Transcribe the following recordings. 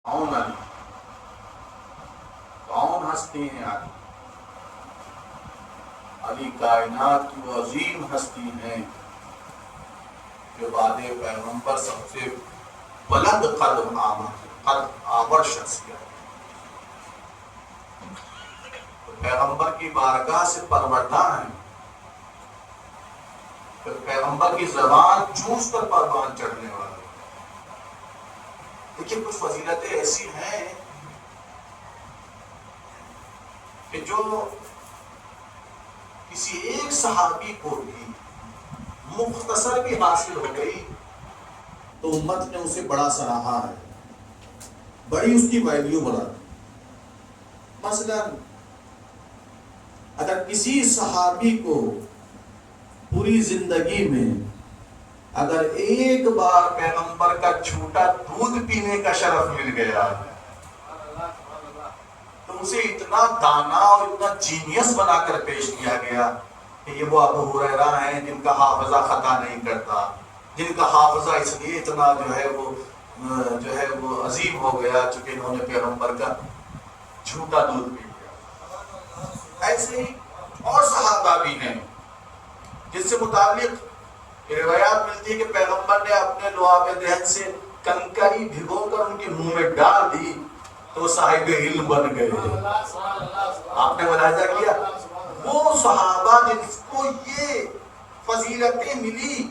کون علی؟ کون ہستی ہیں علی؟ علی کائنات کی وہ عظیم ہستی ہیں جو بعد پیغمبر سب سے بلند قد آور شخصیت. پیغمبر کی بارگاہ سے پروردہ ہیں. پھر پیغمبر کی زبان چوس کر پروان چڑھنے والے. دیکھیے کچھ فضیلتیں ایسی ہیں کہ جو کسی ایک صحابی کو بھی مختصر بھی حاصل ہو گئی تو امت نے اسے بڑا سراہا ہے, بڑی اس کی ویلیو بڑھا. مثلا اگر کسی صحابی کو پوری زندگی میں اگر ایک بار پیغمبر کا چھوٹا دودھ پینے کا شرف مل گیا تو اسے اتنا دانا اور اتنا جینیس بنا کر پیش کیا گیا کہ یہ وہ ابو ہریرہ ہیں جن کا حافظہ خطا نہیں کرتا, جن کا حافظہ اس لیے اتنا جو ہے وہ عظیم ہو گیا چونکہ انہوں نے پیغمبر کا جھوٹا دودھ پی لیا. ایسے ہی اور صحابہ بھی ہیں جس سے متعلق روایات ملتی ہے کہ پیغمبر نے اپنے لعاب دہن سے کنکری بھگو کر ان کے منہ میں ڈال دی تو صاحب علم بن گئے. آپ نے ملاحظہ کیا وہ صحابہ جن کو یہ فضیلتیں ملی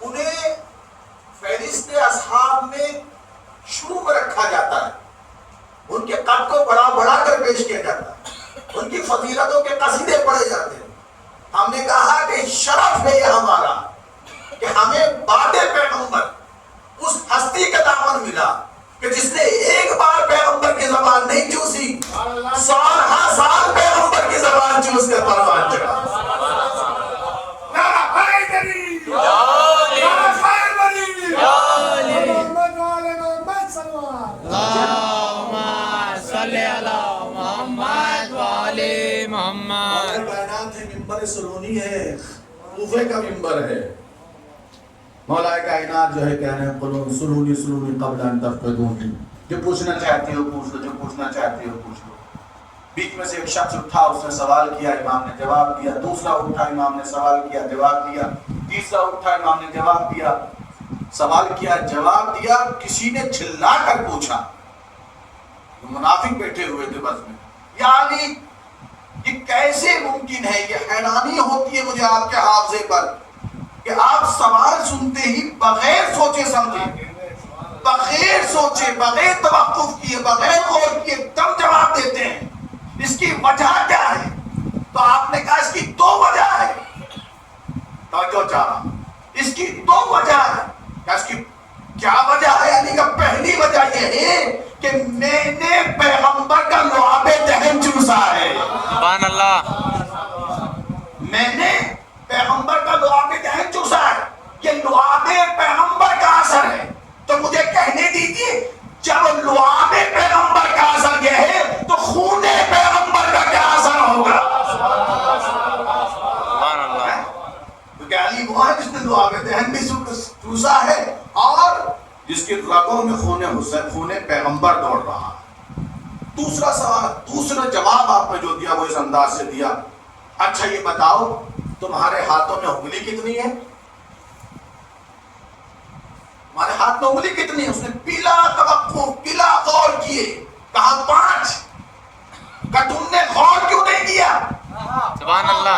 انہیں فہرست اصحاب میں شروع میں رکھا جاتا ہے, ان کے قد کو بڑا بڑا کر پیش کیا جاتا ہے, ان کی فضیلتوں کے قصیدے پڑھے جاتے ہیں. ہم نے کہا کہ شرف ہے یہ ہمارا کہ ہمیں بعد پیغمبر اس ہستی کا دامن ملا کہ جس نے ایک بار پیغمبر کی زبان نہیں چوسی, سال ہر سال پیغمبر کی زبان چوس کر پروان چڑھا. ممبر سلونی ہے, کوفے کا ممبر ہے. مولا کائنات جو ہے کہہ رہے ہیں قلون سلونی سلونی قبل ان تفقدونی, جو پوچھنا چاہتے ہو پوچھ لو, جو پوچھنا چاہتے ہو پوچھ لو. بیچ میں سے ایک شخص اٹھا, اس نے سوال کیا, امام نے جواب دیا. دوسرا اٹھا, امام نے سوال کیا, جواب دیا. تیسرا اٹھا, امام نے جواب دیا, سوال کیا, جواب دیا. کسی نے چلا کر پوچھا, منافق بیٹھے ہوئے تھے بس میں, یعنی یہ کیسے ممکن ہے؟ یہ حیرانی ہوتی ہے مجھے آپ کے حافظے پر کہ آپ سوال سنتے ہی بغیر سوچے سمجھے, بغیر سوچے, بغیر توقف کیے, بغیر غور کیے تب جواب دیتے ہیں. اس کی وجہ کیا ہے؟ تو آپ نے کہا اس کی دو وجہ ہے. توجہ چاہا, اس کی دو وجہ ہے. اس کی کیا وجہ ہے؟ یعنی کہ پہلی وجہ یہ ہے کہ میں نے پیغمبر کا لعاب دہن چوسا ہے. سبحان اللہ. میں نے پیغمبر کا لعاب دہن چوسا ہے. یہ لعاب پیغمبر کا اثر ہے. تو مجھے کہنے دیجیے جب لعاب پیغمبر کا اثر یہ ہے تو خون پیغمبر کا کیا اثر ہوگا؟ سبحان اللہ. کیونکہ علی وہ ہے جس نے لعاب دہن بھی چوسا ہے اور جس کے رگوں میں خون پیغمبر دوڑ رہا ہے. دوسرا سوال, دوسرا جواب آپ نے جو دیا وہ اس انداز سے دیا, اچھا یہ بتاؤ تمہارے ہاتھوں میں انگلی کتنی ہے؟ ہمارے ہاتھ میں انگلی کتنی ہے؟ اس نے بلا توقف بلا غور کیے کہا 5. کہ تم نے غور کیوں نہیں کیا؟ سبحان اللہ.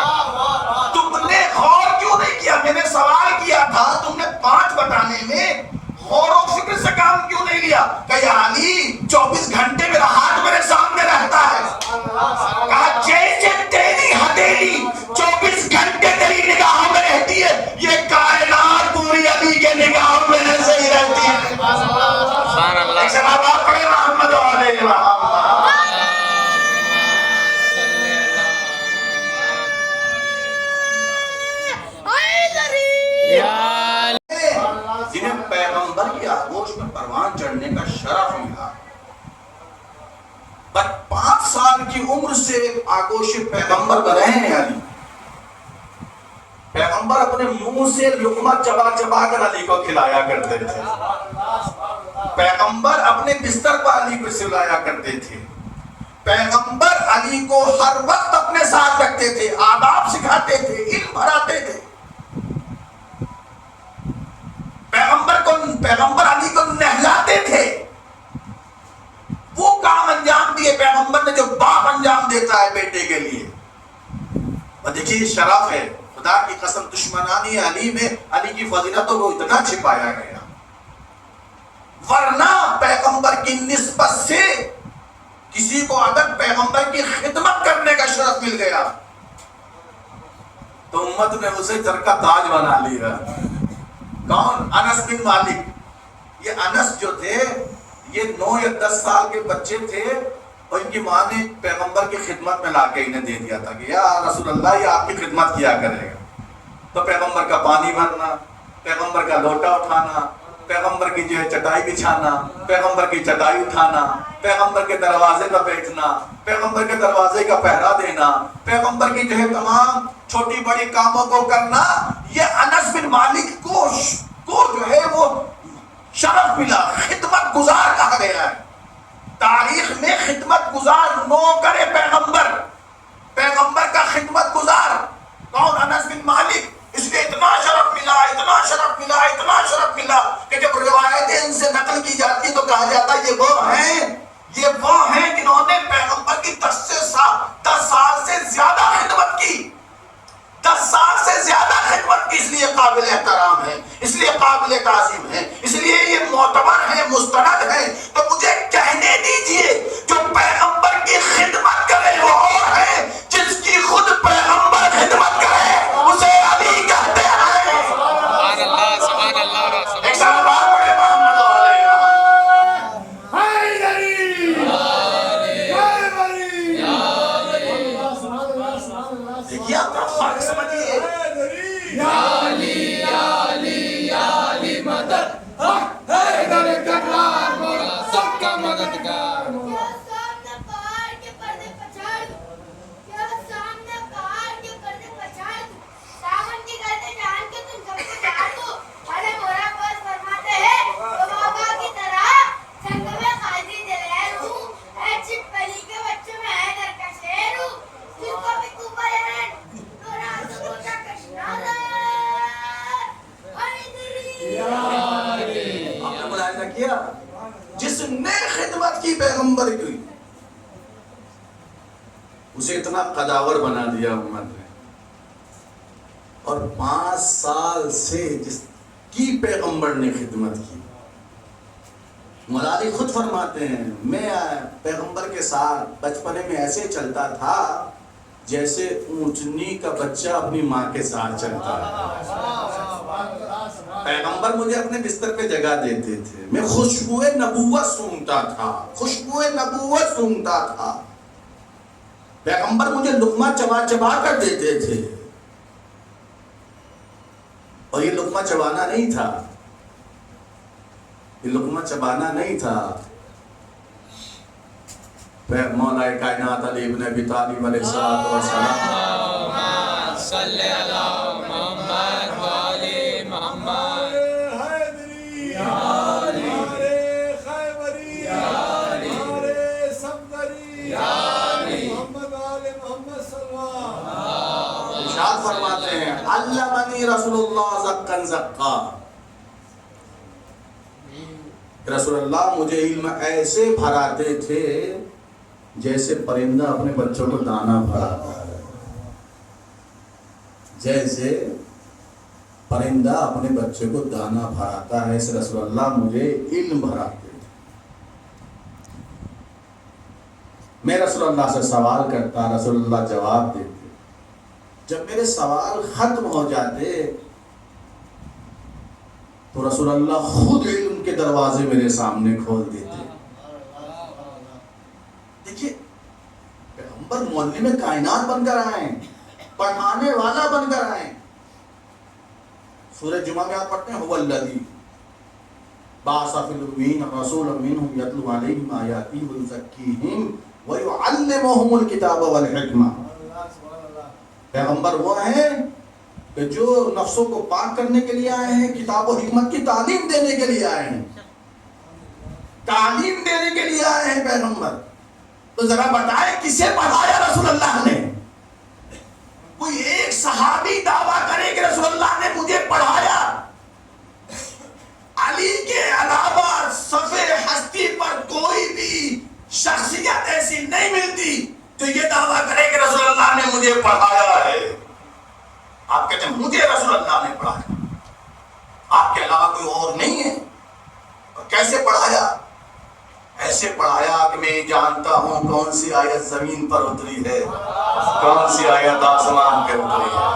تم نے غور کیوں نہیں کیا؟ میں نے سوال کیا تھا, تم نے 5 بتانے میں غور و فکر سے کام کیوں نہیں لیا؟ کہ علی 24 گھنٹے میرا ہاتھ میرے سامنے رہتا ہے. کہا جیسے تیری ہتھیلی 24 گھنٹے تیری نگاہوں میں رہتی ہے, یہ کائنات پوری علی کے نگاہوں میں ایسے ہی رہتی ہے. سبحان اللہ. ایک صحابہ پڑھے محمد علیہ محمد. جنہیں پیغمبر کی آغوش میں پروان چڑھنے کا شرف ملا, پر 5 سال کی عمر سے آغوش پیغمبر پر رہے ہیں علی. پیغمبر اپنے منہ سے لقمہ چبا چبا کر علی کو کھلایا کرتے تھے. پیغمبر اپنے بستر پر علی کو سلایا کرتے تھے، پیغمبر علی کو ہر وقت اپنے ساتھ رکھتے تھے، آداب سکھاتے تھے، علم بھراتے تھے، پیغمبر علی کو نہلاتے تھے، وہ کام انجام دیے پیغمبر نے جو باپ انجام دیتا ہے بیٹے کے لیے۔ اور دیکھیے یہ شرف ہے، خدا کی قسم دشمنانی علی میں علی کی فضیلتوں کو اتنا چھپایا گیا، ورنہ پیغمبر کی نسبت سے کسی کو اگر پیغمبر کی خدمت کرنے کا شرف مل گیا تو امت نے اسے سر کا تاج بنا لیا۔ کون؟ انس بن مالک۔ یہ انس جو تھے یہ 9 یا 10 سال کے بچے تھے اور ان کی ماں نے پیغمبر کی خدمت میں لا کے انہیں دے دیا تھا کہ یا رسول اللہ یہ آپ کی خدمت کیا کرے گا۔ تو پیغمبر کا پانی بھرنا، پیغمبر کا لوٹا اٹھانا، پیغمبر کی جو ہے چٹائی بچھانا، پیغمبر کی چٹائی اٹھانا، پیغمبر کے دروازے پر بیٹھنا، پیغمبر کے دروازے کا پہرا دینا، پیغمبر کی جو ہے تمام چھوٹی بڑی کاموں کو کرنا، یہ انس بن مالک کو جو ہے وہ شرف ملا، خدمت گزار کہا گیا ہے۔ تاریخ میں خدمت گزار نوکر پیغمبر، پیغمبر کا خدمت گزار کون؟ انس بن مالک۔ اس لیے اتنا شرف ملا، اتنا شرف ملا، اتنا شرف ملا کہ جب روایتیں ان سے نقل کی جاتی تو کہا جاتا یہ وہ ہیں جنہوں نے پیغمبر کی 10 سال سے زیادہ خدمت کی، 10 سال سے زیادہ خدمت کی، اس لیے قابل احترام ہے، اس لیے قابل تعظیم ہے، اس لیے یہ معتبر ہے، مستند ہے۔ تو مجھے کہنے دیجئے جو پیغمبر کی خدمت کرے وہ اور ہے، جس کی خود پیغمبر خدمت کرے اسے علی کہتے ہیں۔ سبحان اللہ، سبحان اللہ، ایک سال بعد پڑھے محمد علیہ دیکھیے آپ کا فرق سمجھیے۔ جس نے خدمت کی پیغمبر کی اسے اتنا قداور بنا دیا امت نے، اور 5 سال سے جس کی پیغمبر نے خدمت کی، مولا علی خود فرماتے ہیں میں پیغمبر کے ساتھ بچپنے میں ایسے چلتا تھا جیسے اونٹنی کا بچہ اپنی ماں کے ساتھ چلتا ہے۔ پیغمبر مجھے اپنے بستر پہ جگہ دیتے تھے، میں خوشبو نبوت سونگتا تھا، خوشبو نبوت سونگتا تھا، پیغمبر مجھے لقمہ چبا چبا کر دیتے تھے، اور یہ لقمہ چبانا نہیں تھا، یہ لقمہ چبانا نہیں تھا، مولا کائنات علی ابن ابی طالب علیہ السلام صلی اللہ محمد وعلی محمد ارشاد فرماتے ہیں علمنی رسول اللہ زکا زکا، رسول اللہ مجھے علم ایسے بھراتے تھے جیسے پرندہ اپنے بچوں کو دانا بھراتا ہے، جیسے پرندہ اپنے بچے کو دانا بھراتا ہے، اس رسول اللہ مجھے علم بھراتے تھے۔ میں رسول اللہ سے سوال کرتا، رسول اللہ جواب دیتے، جب میرے سوال ختم ہو جاتے تو رسول اللہ خود علم کے دروازے میرے سامنے کھول دیتے۔ دیکھیے پیغمبر معلم کائنات بن کر آئے، پڑھانے والا بن کر آئے۔ سورہ جمعہ میں آپ پڑھتے ہیں هو الذی بعث فی الامین رسولا منہم یتلو علیہم آیاتہ ویزکیہم ویعلمہم الکتاب والحکمہ۔ پیغمبر وہ ہیں کہ جو نفسوں کو پاک کرنے کے لیے آئے ہیں، کتاب و حکمت کی تعلیم دینے کے لیے آئے ہیں۔ تعلیم دینے کے لیے آئے ہیں پیغمبر. تو ذرا بتائیں کسے پڑھایا رسول اللہ نے؟ کوئی ایک صحابی دعویٰ کرے کہ رسول اللہ نے مجھے پڑھایا. علی کے علاوہ صفحے ہستی پر کوئی بھی شخصیت ایسی نہیں ملتی جو یہ دعویٰ کرے کہ رسول اللہ نے مجھے پڑھایا ہے. آپ کہتے ہیں مجھے رسول اللہ نے پڑھایا، آپ کے علاوہ کوئی اور نہیں ہے. اور کیسے پڑھایا؟ ایسے پڑھایا کہ میں جانتا ہوں کون سی آیت زمین پر اتری ہے، کون سی آیت آسمان پہ اتری ہے.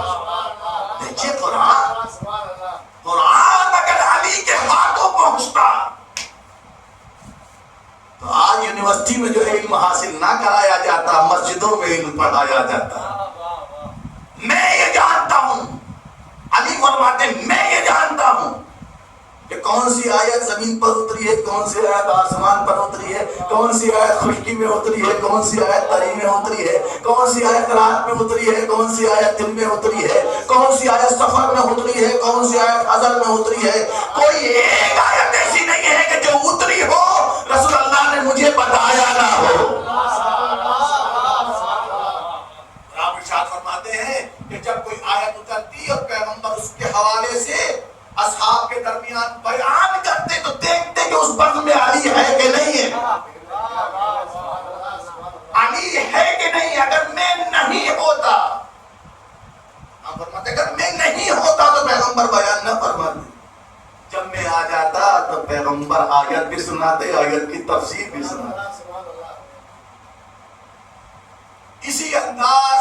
دیکھیے قرآن اگر علی کے ہاتھوں پہنچتا تو آج یونیورسٹی میں جو ہے علم حاصل نہ کرایا جاتا، مسجدوں میں علم پڑھایا جاتا. میں یہ جانتا ہوں، علی فرماتے ہیں میں یہ جانتا ہوں کہ کون سی آیت زمین پر اتری ہے، کون سی آیت آسمان پر اتری ہے، کون سی آیت خشکی میں اتری ہے، کون سی آیت طری میں اتری ہے، کون سی آیت رات میں اتری ہے، کون سی آیت دن میں اتری ہے، کون سی آیت سفر میں اتری ہے، کون سی آیت ازل میں اتری ہے. کوئی ایک آیت ایسی نہیں ہے کہ جو اتری ہو رسول اللہ نے مجھے بتایا نہ ہو. آپ ارشاد فرماتے ہیں کہ جب کوئی آیت اترتی اور پیغمبر اس کے حوالے سے اصحاب کے درمیان بیان کرتے تو دیکھتے کہ اس بغض میں علی ہے کہ نہیں ہے، علی ہے کہ نہیں. اگر میں نہیں ہوتا، اگر میں نہیں ہوتا تو پیغمبر بیان نہ فرماتے. جب میں آ جاتا تو پیغمبر آیت بھی سناتے، آیت کی تفسیر بھی سناتے. اسی انداز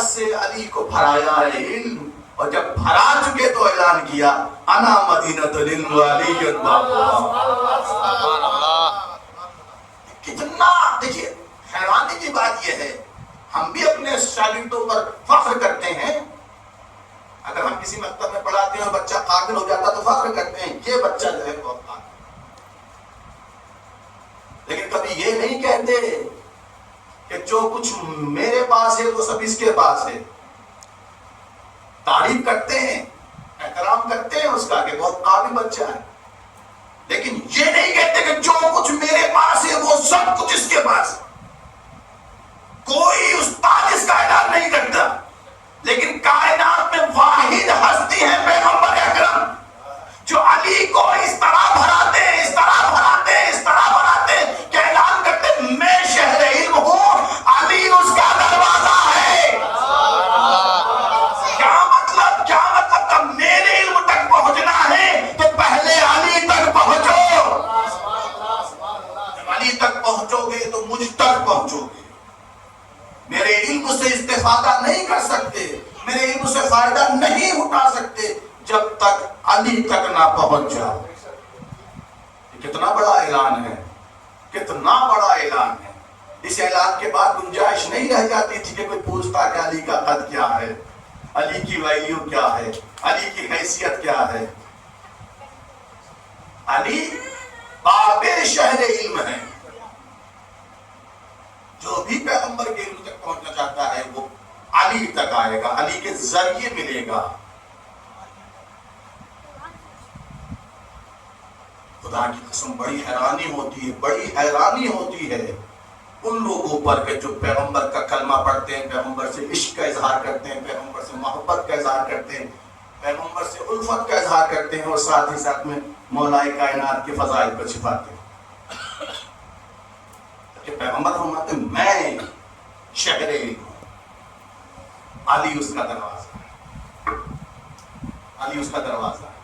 سے علی کو بھرایا ہے علم. اور جب بھرا چکے تو اعلان کیا انا مدینۃ العلم وعلی بابها. کتنا دیکھیے حیرانی کی بات یہ ہے، ہم بھی اپنے شاگردوں پر فخر کرتے ہیں. اگر ہم کسی مکتب میں پڑھاتے ہیں اور بچہ قابل ہو جاتا تو فخر کرتے ہیں یہ بچہ جو ہے بہت قابل. لیکن کبھی یہ نہیں کہتے کہ جو کچھ میرے پاس ہے وہ سب اس کے پاس ہے. تعریف کرتے ہیں، احترام کرتے ہیں اس کا کہ بہت قابل بچہ ہے، لیکن یہ نہیں کہتے کہ جو کچھ میرے پاس ہے وہ سب کچھ اس کے پاس ہے. کوئی استاد اس کا اعلان نہیں کرتا، لیکن کائنات میں واحد ہستی ہے پیغمبر اکرم جو علی کو اس طرح بھراتے ہیں، اس طرح بھراتے ہیں، اس طرح بھراتے ہیں کہ اعلان کرتے ہیں میں شہر علم ہوں، علی اس کا دروازہ ہے. کیا مطلب کہ میرے علم تک پہنچنا ہے تو پہلے علی تک پہنچو. جب علی تک پہنچو گے تو مجھ تک پہنچو گے. میرے علم سے استفادہ نہیں کر سکتے، میرے علم سے فائدہ نہیں اٹھا سکتے جب تک علی تک نہ پہنچ جاؤ. کتنا بڑا اعلان ہے، کتنا بڑا اعلان ہے. اس اعلان کے بعد گنجائش نہیں رہ جاتی تھی کہ کوئی پوچھتا کہ علی کا قد کیا ہے، علی کی ویلیو کیا ہے، علی کی حیثیت کیا ہے. علی باب شہر علم ہے. جو بھی پیغمبر کے علم تک پہنچنا چاہتا ہے وہ علی تک آئے گا، علی کے ذریعے ملے گا. خدا کی قسم بڑی حیرانی ہوتی ہے، بڑی حیرانی ہوتی ہے ان لوگوں پر کہ جو پیغمبر کا کلمہ پڑھتے ہیں، پیغمبر سے عشق کا اظہار کرتے ہیں، پیغمبر سے محبت کا اظہار کرتے ہیں، پیغمبر سے الفت کا اظہار کرتے ہیں اور ساتھ ہی ساتھ میں مولائے کائنات کے فضائل کو چھپاتے ہیں. کہ پیغمبر فرماتے ہیں میں شہر علم ہوں، علی اس کا دروازہ ہے، علی اس کا دروازہ ہے.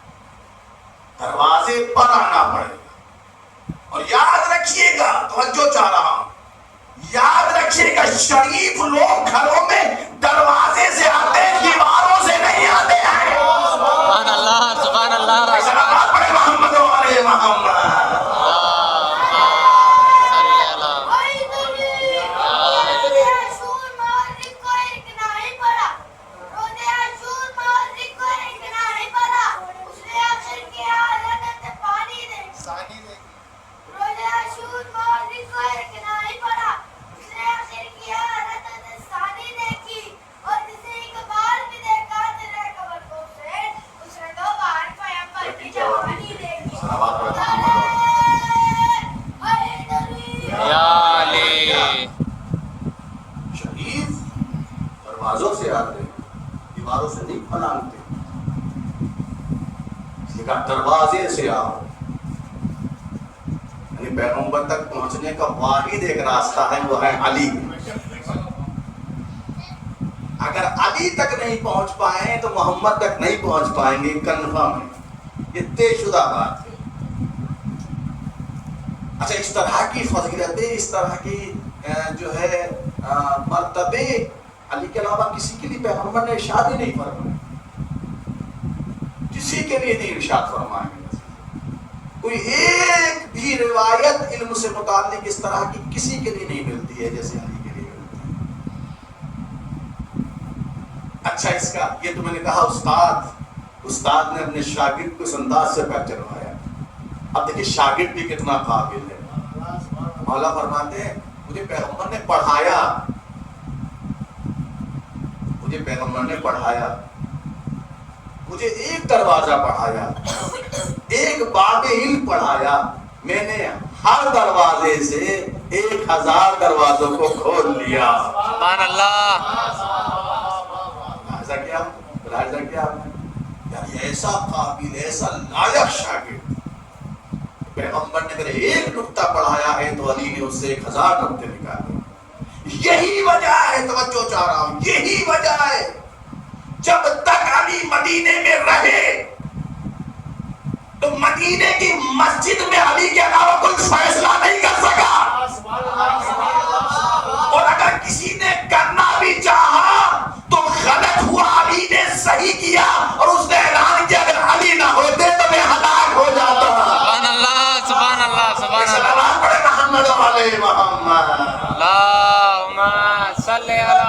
دروازے پر آنا پڑے گا. اور یاد رکھیے گا، توجہ چاہ رہا ہوں، یاد رکھیے گا شریف لوگ گھروں میں دروازے سے آتے ہیں، دیواروں سے نہیں آتے ہیں. سبحان اللہ، سبحان اللہ. سلام پڑھے محمد و علیہ محمد. دروازوں سے آتے ہیں، دیواروں سے نہیں پھلانگتے. اس لیے کہا دروازے سے آؤ. یعنی پیغمبر تک پہنچنے کا واحد ایک راستہ ہے، وہ ہے علی. اگر علی تک نہیں پہنچ پائیں تو محمد تک نہیں پہنچ پائیں گے، کنفرم ہے، یہ طے شدہ بات ہے. اچھا، اس طرح کی فضیلتیں، اس طرح کی جو ہے مرتبے علی کے علاوہ کسی کے لیے پیغمبر نے ارشاد ہی نہیں فرمایا. کسی کے لیے نہیں ارشاد فرمائیں گے. کوئی ایک بھی روایت علم سے متعلق اس طرح کی کسی کے لیے نہیں ملتی ہے جیسے علی کے لیے ملتی ہے. اچھا، اس کا یہ تو میں نے کہا استاد نے اپنے شاگرد کو اس انداز سے پیچ کروایا. اب دیکھیے شاگرد بھی کتنا قابل ہے. مولا فرماتے ہیں مجھے پیغمبر نے پڑھایا، مجھے ایک دروازہ پڑھایا، ایک باب علم پڑھایا. میں نے ہر دروازے سے 1000 دروازوں کو کھول لیا. سبحان اللہ. ملاحظہ کیا آپ نے؟ یعنی ایسا قابل، ایسا لائق شاگرد. پیغمبر نے اگر ایک نقطہ پڑھایا ہے تو علی نے اس سے 1000 نقطے نکالے. یہی وجہ ہے، توجہ چاہ رہا ہوں، یہی وجہ ہے جب تک علی مدینے میں رہے تو مدینے کی مسجد میں علی کے علاوہ کوئی فیصلہ نہیں کر سکا. اور اگر کسی نے کرنا بھی چاہا تو غلط ہوا، علی نے صحیح کیا. اور اس نے اعلان کیا اگر علی نہ ہوتے تو میں ہلاک ہو جاتا. سبحان اللہ، سبحان اللہ، سبحان اللہ. پڑے محمد علیہ محمد. اللہم صلی علی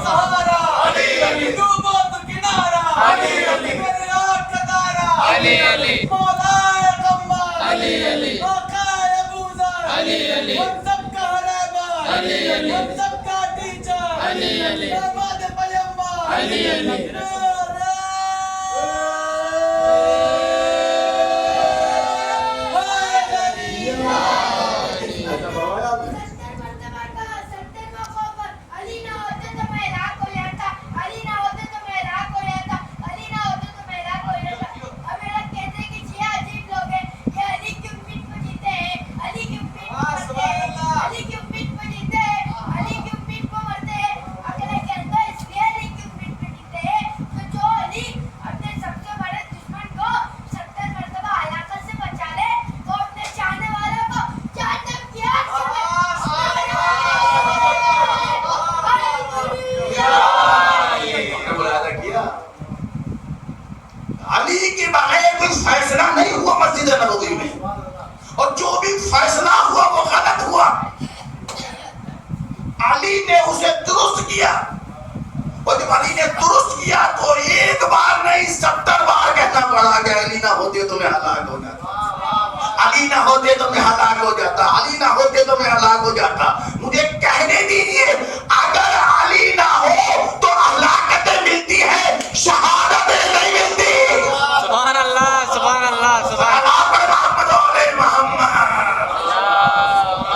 سہارا علی علی، ڈوبو تو کنارا علی علی، میرے آنکھ کا تارا علی علی، مولا قمر علی علی، آقا ابوذر علی علی، ہم سب کا رہبر علی علی، ہم سب کا ٹیچر علی علی، داماد پیغمبر علی علی. علی کے بغیر کوئی فیصلہ نہیں ہوا مسجد نبوی میں، اور جو بھی فیصلہ ہوا وہ غلط ہوا. علی نے اسے درست کیا، اور جب علی نے درست کیا تو ایک بار نہیں 70 بار کہنا پڑا کہ علی نہ ہوتے تو میں ہلاک ہو جاتا، علی نہ ہوتے تو میں ہلاک ہو جاتا، علی نہ ہوتے تو میں ہلاک ہو جاتا. مجھے کہنے دیجیے، اگر علی نہ ہو تو ہلاکتیں ملتی ہیں، شہادتیں نہیں ملتی. سبحان اللہ، سبحان اللہ، سبحان اللہ. محمد علیہ محمد. اللہم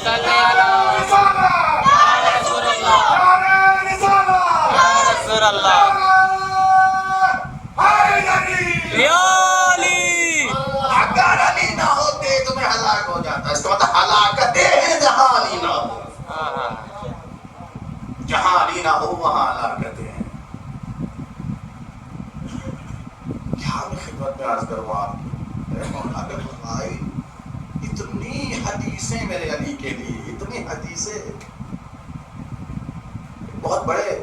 صلی علی رسول اللہ، رسول اللہ. یا علی. اگر علی نہ ہوتے تو میں ہلاک ہو جاتا. اس کا مطلب ہلاکتیں ہیں جہاں علی نہ ہو. جہاں علی نہ ہو وہاں ہلاکتیں ہیں. کیا میں خدمت میں عرض کروں آپ کی، اتنی حدیثیں میرے علی کے لیے، اتنی حدیثیں. بہت بڑے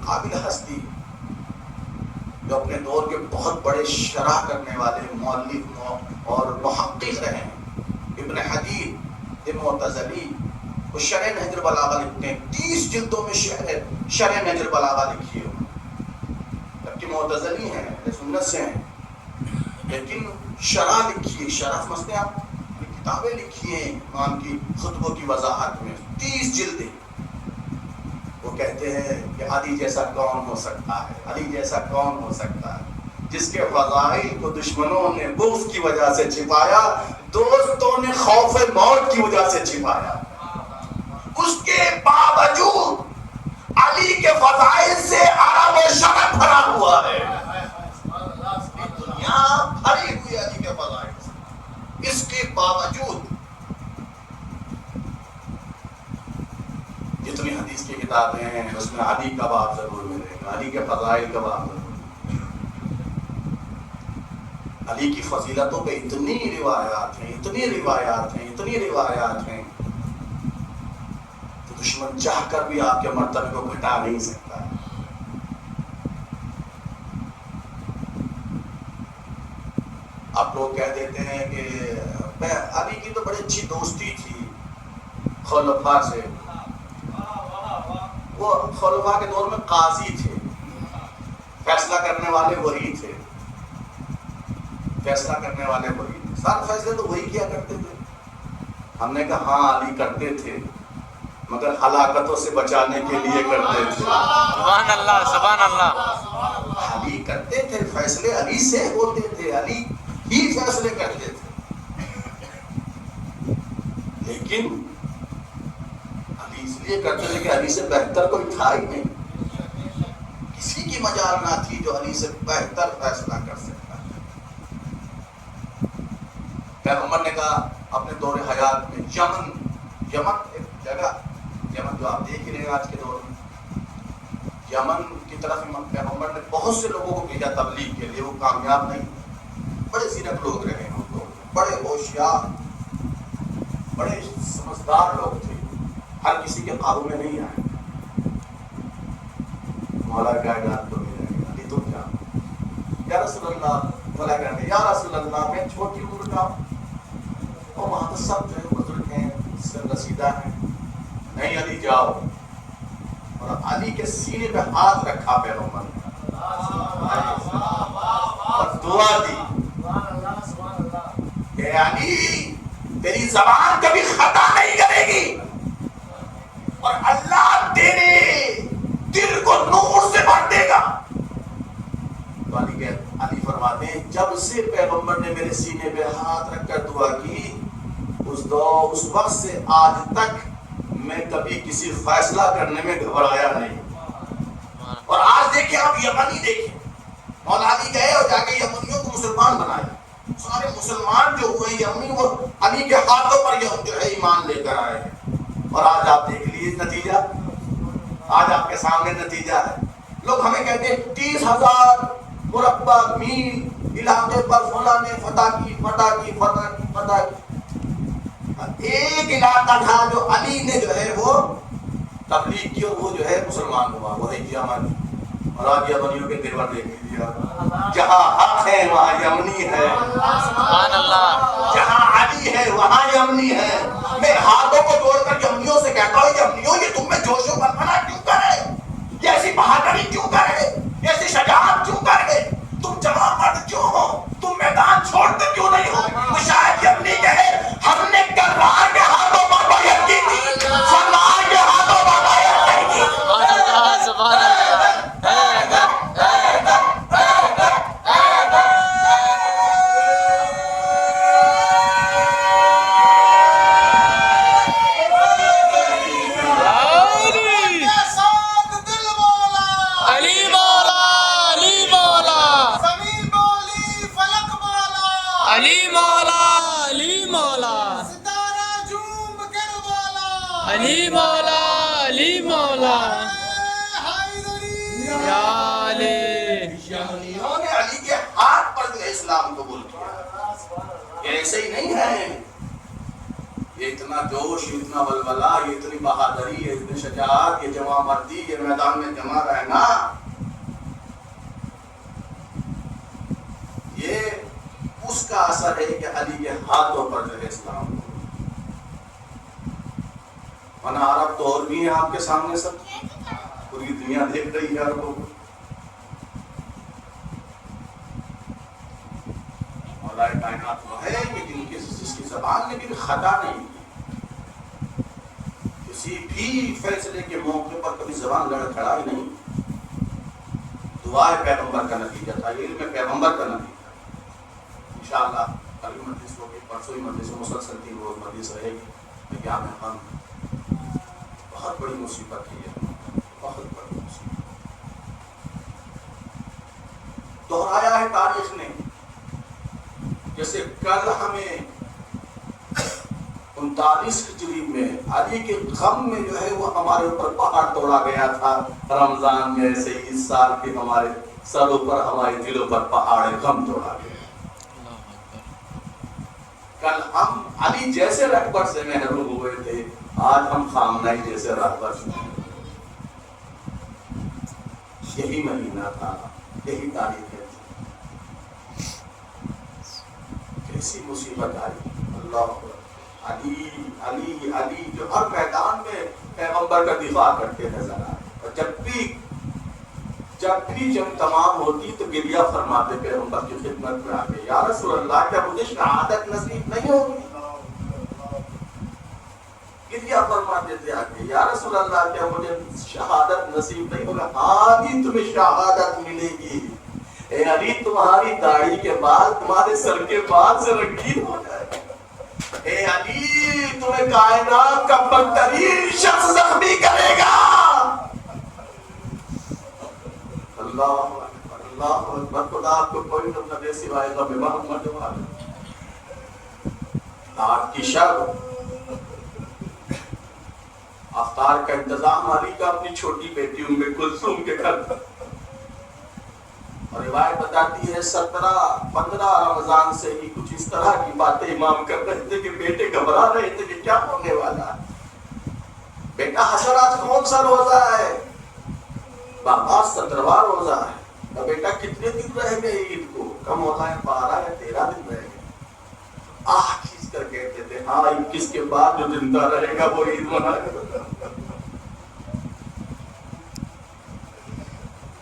قابل ہستی جو اپنے دور کے بہت بڑے شرح کرنے والے مؤلف اور محقق رہے ہیں، ابن حدید معتزلی، وہ شرح نہج البلاغہ لکھتے ہیں. 30 جلدوں میں شرح نہج البلاغہ لکھی ہے. جبکہ معتزلی ہیں، سنت سے ہیں، لیکن شرح لکھی ہے. شرح سمجھتے ہیں آپ؟ کتابیں لکھی ہیں امام کی خطبوں کی وضاحت میں، 30 جلدیں. وہ کہتے ہیں کہ علی جیسا کون ہو سکتا ہے، علی جیسا کون ہو سکتا ہے جس کے فضائل کو دشمنوں نے بغض کی وجہ سے چھپایا، دوستوں نے خوف موت کی وجہ سے چھپایا. اس کے باوجود علی کے فضائل سے عرب و شرق بھرا ہوا ہے. دنیا بھری ہوئی علی کے فضائل سے. اس کے باوجود جتنی حدیث کی کتابیں ہیں اس میں علی کا باب ضرور ملے گا, علی کے فضائل کا باب ضرور. علی کی فضیلتوں پہ اتنی روایات ہیں, اتنی روایات ہیں, اتنی روایات ہیں, تو دشمن چاہ کر بھی آپ کے مرتبے کو گھٹا نہیں سکتا. آپ لوگ کہہ دیتے ہیں کہ علی کی تو بڑی اچھی دوستی تھی خلفاء سے. وہ خلفاء کے دور میں قاضی تھے, فیصلہ کرنے والے وہی تھے, فیصلہ کرنے والے وہی تھے, سارے فیصلے تو وہی کیا کرتے تھے. ہم نے کہا ہاں علی کرتے تھے مگر ہلاکتوں سے بچانے کے لیے کرتے تھے. سبحان اللہ, سبحان اللہ. علی کرتے تھے, فیصلے علی سے ہوتے تھے, علی ہی فیصلے کرتے تھے. لیکن علی اس لیے کرتے تھے کہ علی سے بہتر کوئی تھا ہی نہیں. کسی کی مجال نہ تھی جو علی سے بہتر فیصلہ کر سکتا. پیغمبر نے کہا اپنے دور حیات میں یمن ایک جگہ, یمن جو آپ دیکھ رہے ہیں آج کے دور میں, یمن کی طرف پیغمبر نے بہت سے لوگوں کو بھیجا تبلیغ کے لیے. وہ کامیاب نہیں. بڑے زیرک لوگ رہے ہیں, بڑے ہوشیار, بڑے سمجھدار لوگ تھے, ہر کسی کے قابو میں نہیں آئے. مولا کائنات کو ملے گا علی تم کیا یا رسول اللہ, مولا کہتے یا رسول اللہ میں چھوٹی عمر کا, اور وہاں تو سب جو ہے بزرگ ہیں, سر رسیدہ ہیں. نہیں علی جاؤ. اور علی کے سینے پہ ہاتھ رکھا پیغمبر نے اور دعا دی کہ علی تیری زبان کبھی خطا نہیں کرے گی اور اللہ تیرے دل کو نور سے بھر دے گا. تو علی فرماتے ہیں جب سے پیغمبر نے میرے سینے پہ ہاتھ رکھ کر دعا کی, اس وقت سے آج تک میں کبھی کسی فیصلہ کرنے میں گھبرایا نہیں. اور آج دیکھیں آپ یمنی دیکھیں, مولا علی گئے اور جا کے یمنیوں کو مسلمان بنائے. سارے مسلمان جو ہوئے یمنی وہ علی کے ہاتھوں پر جو ہے ایمان لے کر آئے ہیں. اور آج آپ دیکھ لیجیے نتیجہ, آج آپ کے سامنے نتیجہ ہے. لوگ ہمیں کہتے ہیں 30,000 مربع میل علاقے پر فلاں نے فتح کی. ایک علاقہ تھا جو علی نے جو ہے وہ تبلیغ کی اور وہ جو ہے مسلمان ہوا, وہ ہے یمن. اور آج یمنیوں کے تیور دیکھ لیجیے, جہاں حق ہے وہاں یمنی ہے, سبحان اللہ. جہاں علی ہے وہاں یمنی ہے. میں ہاتھوں کو جوڑ کر یمنیوں سے کہتا ہوں, یمنیوں یہ تم میں جوش و بنانا کیوں کرے, یہ ایسی بہادری کیوں کرے, ایسی شجاعت کیوں کرے, تم جمع مرد کیوں ہو, تم میدان چھوڑتے کیوں نہیں ہو. تو شاید یمنی کہے ہم نے کرار کے ہاتھوں پر بیعت کی تھی, فرار کے ہاتھوں پر بیعت نہیں کی. سبحان اللہ, سبحان اللہ. علی مولا, علی مولا, ستارہ جھوم کر بولا, علی مولا, علی مولا, حیدری. یا علی. یمنیوں نے علی کے ہاتھ پر جو ہے اسلام قبول کیا. یہ ایسے ہی نہیں ہے, یہ اتنا جوش, اتنا ولولہ, یہ اتنی بہادری, یہ اتنی شجاعت, یہ جمع مردی, یہ میدان میں جمع رہنا, یہ اس کا اثر ہے کہ علی کے ہاتھوں پر جو ہے اسلام. ورنہ عرب تو اور بھی ہیں آپ کے سامنے, سب پوری دنیا دیکھ رہی ہے عربوں کو. مولا کائنات وہ ہے کہ جس کی زبان نے بھی خطا نہیں کی, کسی بھی فیصلے کے موقع پر کبھی زبان لڑکھڑائی نہیں. دعا پیغمبر کا نتیجہ تھا, علم پیغمبر کا نتیجہ. انشاءاللہ کل مجلس ہوگی, پرسوں ہی مجلس, مسلسل 3 روز مجلس رہے گی. لیکن آپ نے بہت بڑی مصیبت ہے, بہت بڑی مصیبت دہرایا ہے تاریخ نے. جیسے کل ہمیں 39 ہجری میں علی کے غم میں جو ہے وہ ہمارے اوپر پہاڑ توڑا گیا تھا رمضان میں، ایسے ہی اس سال کے ہمارے سروں پر ہمارے دلوں پر پہاڑ غم توڑا گیا. کل ہم علی جیسے رہبر سے محروم ہوئے تھے، آج ہم خامنہی جیسے رہبر سے. یہی مہینہ تھا، یہی تاریخ ہے. کیسی مصیبت آئی. اللہ علی علی علی جو ہر میدان میں پیغمبر کا دفاع کرتے نظر آئے. اور جب بھی جنگ تمام ہوتی تو گریہ فرماتے پیغمبر کی خدمت میں آگے، یا رسول اللہ کیا مجھے شہادت نصیب نہیں ہوگی؟ گریہ فرماتے تھے آگے، یا رسول اللہ کیا مجھے شہادت نصیب نہیں ہوگا؟ ہاں بھی تمہیں شہادت ملے گی. اے علی تمہاری داڑھی کے بال تمہارے سر کے بال سے رنگین ہو جائے. اے علی تمہیں کائنات کا بدترین شخص زخمی کرے گا. اللہ اکبر اللہ اکبر. خدا آپ کو کوئی نہ دے سوائے غم محمد والے. آج کی شب افطار کا انتظام علی کا اپنی چھوٹی بیٹی ام کلثوم کے گھر. اور روایت بتاتی ہے 15 رمضان سے ہی کچھ اس طرح کی باتیں امام کر رہے تھے کہ بیٹے گھبرا رہے تھے کہ کیا ہونے والا ہے. بیٹا حسن آج کون سا روزہ ہے؟ بابا 17واں روزہ ہے. تو بیٹا کتنے دن رہ گئے عید کو؟ کم ہوتا ہے 12 یا 13 دن رہ گئے. کھینچ کر کہتے تھے ہاں 21 کے بعد جو زندہ رہے گا وہ عید منائے گا.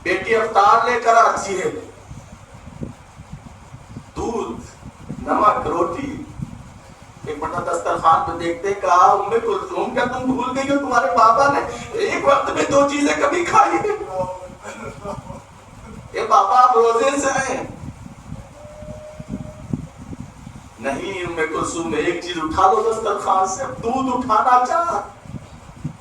بیٹی افطار لے کر آتی ہے، دودھ نمک روٹی. ایک بڑا دسترخوان پہ دیکھتے کہا ام کلثوم کیا تم بھول گئی ہو تمہارے بابا نے ایک وقت میں 2 چیزیں کبھی کھائی ہیں؟ اے بابا آپ روزے سے ہیں. نہیں ام کلثوم ایک چیز اٹھا دو دسترخوان سے. دودھ اٹھانا چاہ،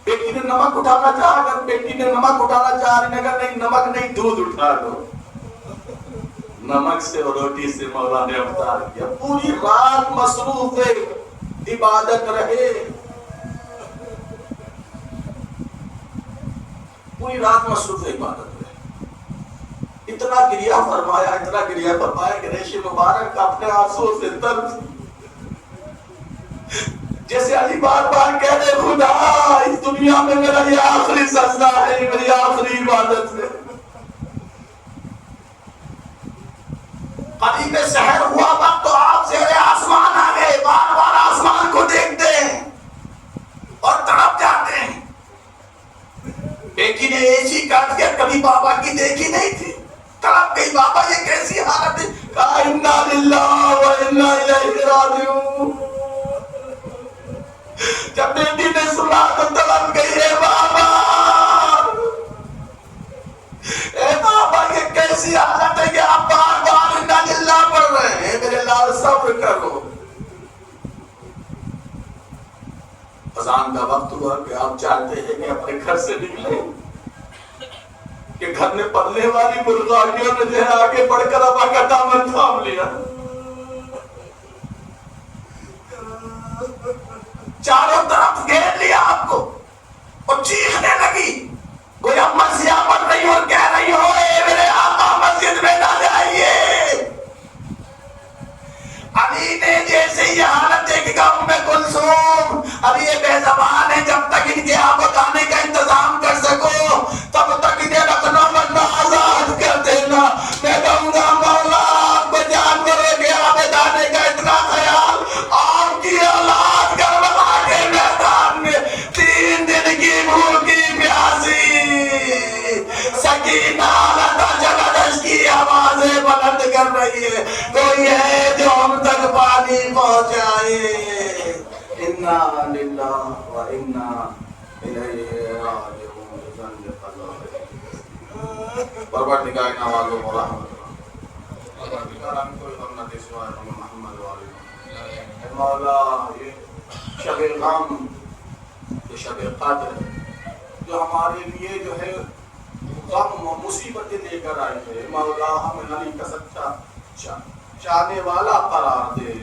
بیٹی نے نمک اٹھانا چاہ، اگر بیٹی نے نمک اٹھانا چاہ رہی اگر نہیں نمک نہیں دودھ اٹھا دو. نمک سے اور روٹی سے مولا نے افطار کیا. پوری رات مصروف عبادت رہے، پوری رات مصروف عبادت رہے. اتنا گریہ فرمایا کہ ریش مبارک اپنے آنسو سے تر جیسے علی بار بار کہہ دے خدا اس دنیا میں میرا یہ آخری سجدہ ہے، میری آخری عبادت ہے. قریب سحر ہوا وقت تو آپ زیر آسمان آ گئے. بار بار آسمان کو دیکھتے ہیں اور تڑپ جاتے ہیں. بیٹی نے ایسی کاٹ کے کبھی بابا کی دیکھی نہیں تھی، تڑپ گئی. بابا یہ کیسی حالت ہے؟ کہا انا للہ و انا الیہ راجعون. جب بیٹی نے سنا تو تڑپ گئی. اے بابا اے بابا یہ کیسی حالت ہے کہ آپ بار بار انا للہ پڑھ رہے ہیں؟ میرے لال صبر کرو. اذان کا وقت ہوا کہ آپ چاہتے ہیں کہ اپنے گھر سے نکلیں کہ گھر میں پلنے والی مرغاریوں نے جو ہے آگے بڑھ کر ابا کا دامن تھام لیا. چاروں طرف گھیر لیا آپ کو اور چیخنے لگی. کوئی مسیح پڑھ رہی اور کہہ رہی ہو اے میرے آقا مسجد میں نہ جائیے. علی نے جیسے یہ حالت دیکھی کہ ام کلثوم ابھی یہ بے زبان ہے، جب تک ان کے آپ بتانے کا انتظام کر سکو تب تک انہیں رکھنا ورنہ آزاد کر دینا. میں کہوں گا مولا آپ کو جانوروں کے آپ بتانے کا اتنا خیال، آپ کی اولاد کربلا کے میدان میں 3 دن کی بھوکی پیاسی سکینہ جگدش کی آوازیں بلند کر رہی ہے. کوئی ہے جو ہم تک پانی پہنچائے. انا للہ و انا الیہ راجعون. پروردگار نوازو مولا پروردگار ہم کوئی غم نہ دے سوائے محمد والے. مولا یہ شب غم، یہ شب قدر جو ہمارے لیے جو ہے غم و مصیبتیں لے کر آئے تھے، مولا ہمیں علی کا سچا چاہنے والا قرار دے،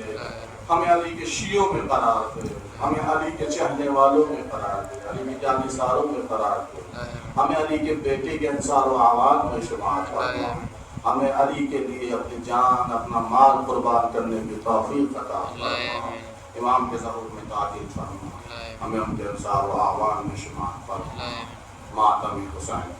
ہمیں علی کے شیعوں میں قرار دے، ہمیں علی کے چہنے والوں میں قرار دے، علی کے جانثاروں میں قرار دے، ہمیں علی کے بیٹے کے انصار و اعوان میں شمار فرما، ہمیں علی کے لیے اپنی جان اپنا مال قربان کرنے کی توفیق عطا فرما، امام کے ظہور میں تعدیل فرما، ہمیں ان کے انصار و اعوان میں شمار فرما، ماتم حسین